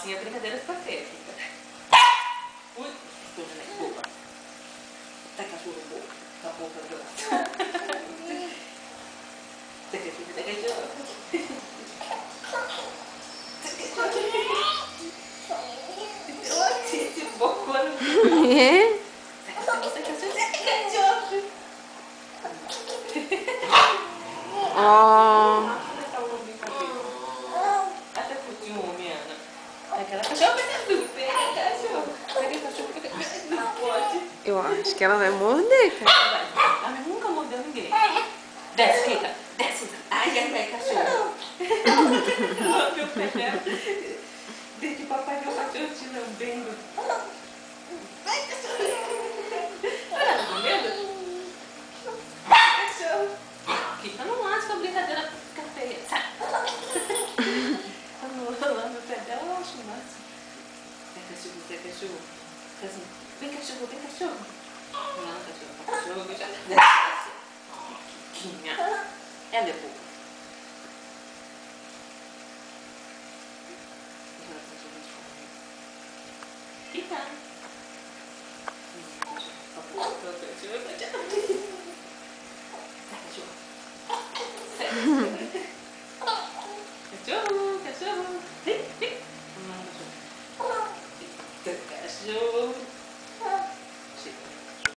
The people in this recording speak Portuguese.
assim é brincadeira fica feia. Ui, coisa né? Boba. Tá cachorro bobo. Tá boba grossa. Tá cachorro, tá cachorro. É? Ó. Até curtiu o homem, Ana. Aquela cachorra pega cachorro. Pega cachorro, não pode. Eu acho que ela vai morder, cara. Ela nunca mordeu ninguém. Desce, Kika. Desce. Ai, ai, ai, cachorro. Meu pé dela. Desde o papai viu o cachorro te lambendo. Ai, cachorro. Olha, tá com medo? Cachorro. Kika, não acha que a brincadeira fica feia. Sai. Quando lambe o pé dela, eu acho massa. Vem, cachorro, vem, cachorro. Vem, cachorro, vem, cachorro. Não, cachorro, já desce. Kikinha. Ela é boa. Kika. Cachorro. Sai, cachorro. Sai.